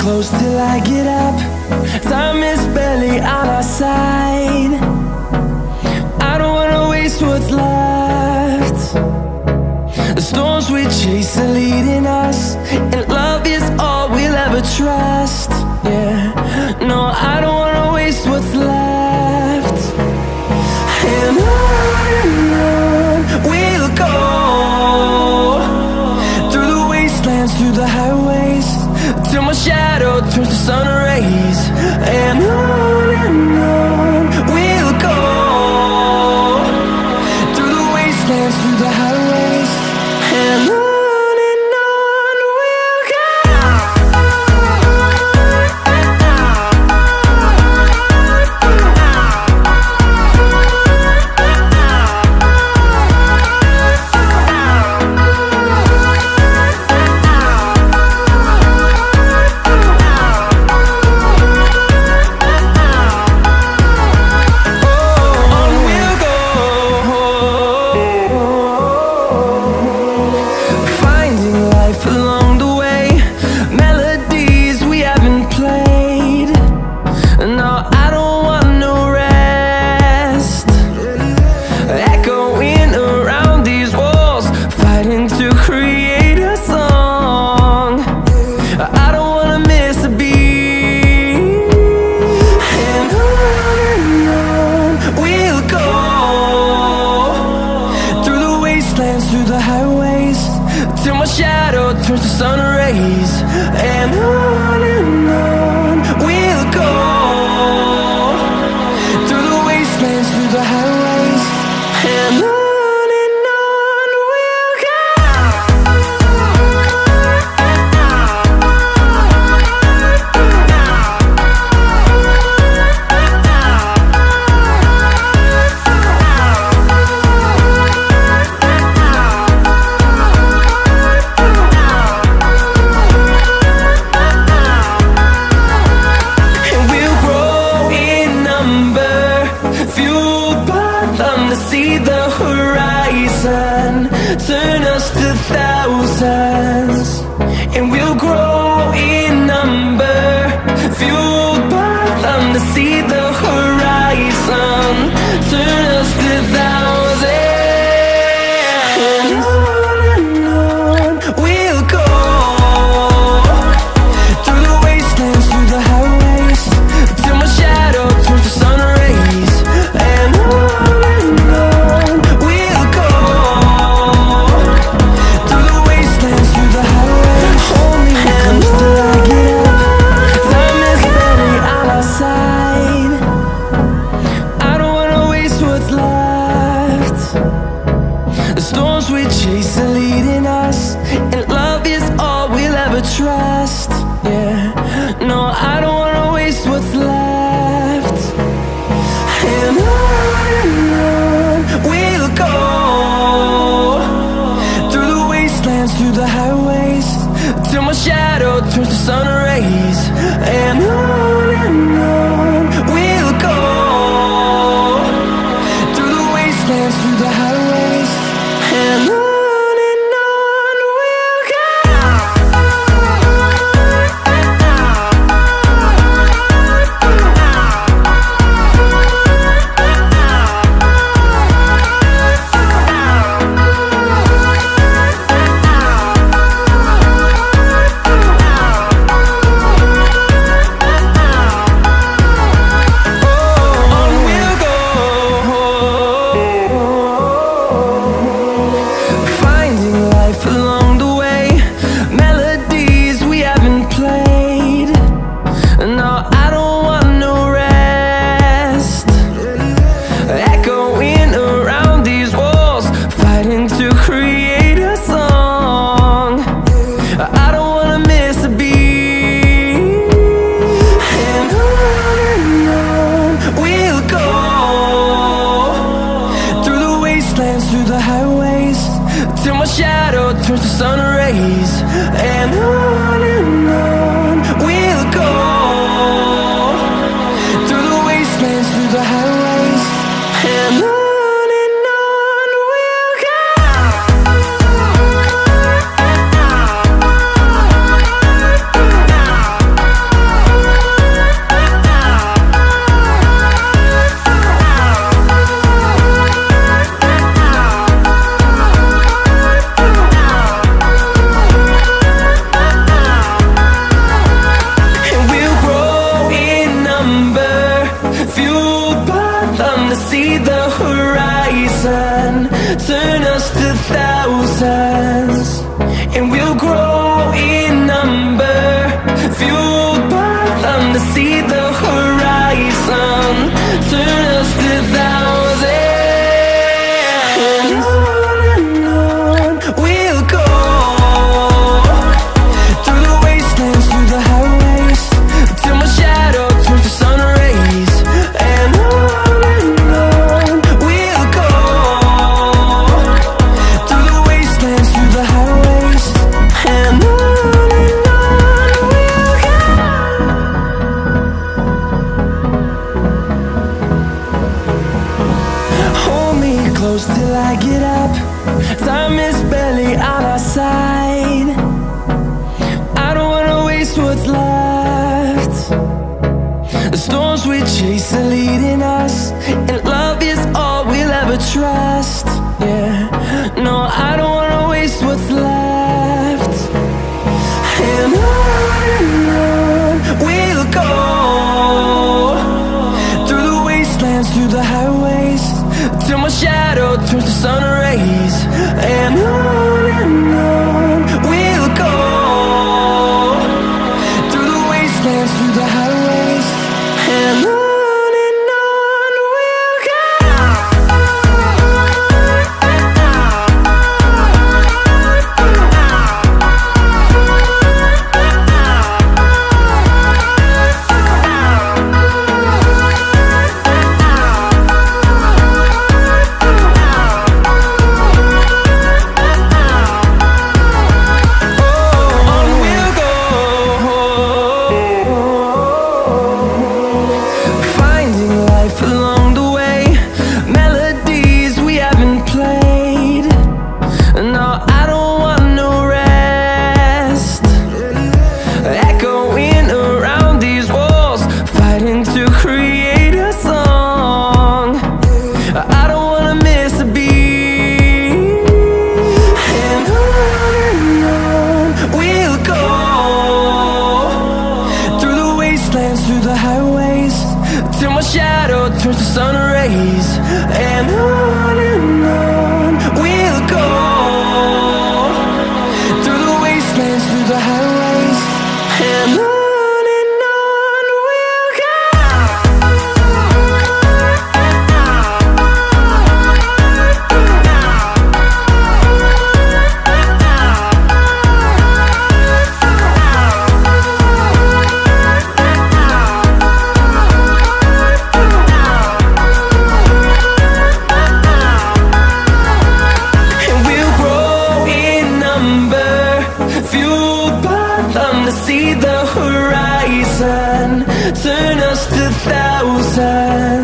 close till I get up. Time is barely on our side. I don't wanna waste what's left. The storms we chase are leading us, and love is all we'll ever trust. Yeah, no, I don't wanna waste what's left. And on we'll go, through the wastelands, through the highways, till my shadow turns to sun rays. And on we'll go, through the wastelands, through the highways, and on we'll go. Through the highways, till my shadow turns to sun rays. And on we'll go, through the wastelands, through the highways, and on we'll go. See the horizon turn us to thousands, and we'll grow in number, fueled by them to see the horizon turn us to thousands. And on we'll go, through the wastelands, through the highways, till my shadow turns to sun rays. And on we'll go, through the wastelands, through the highways. Hold me close till I get up. Time is barely on our side. see the horizon, turn us to thousands, and we'll grow in number, fueled by them to see the horizon, turn us to thousands. And on we'll go, through the wastelands, through the highways, till my shadow turns to sun rays. And on we'll go, through the wastelands, through the highways. And on we'll go. Hold me close till I get up, time is barely on our side. I don't wanna waste what's left. The storms we chase are leading us, and love is all we'll ever trust. Yeah, no, I don't wanna waste what's left. And on we'll go, through the wastelands, through the highways, till my shadow turns to sun rays. And on we'll go, through the wastelands, through the highways. And on we'll go. On we'll go, finding life along the way, melodies we haven't played. No, I don't want no rest, echoing around these walls, fighting to create a song. I don't wanna miss a beat. And on we'll go, through the wastelands, through the highways, till my shadow turns to sun rays. And on we'll go, through the wastelands, through the highways. And on we'll go. And we'll grow in number, fueled by them to see the horizon, turn us to thousands.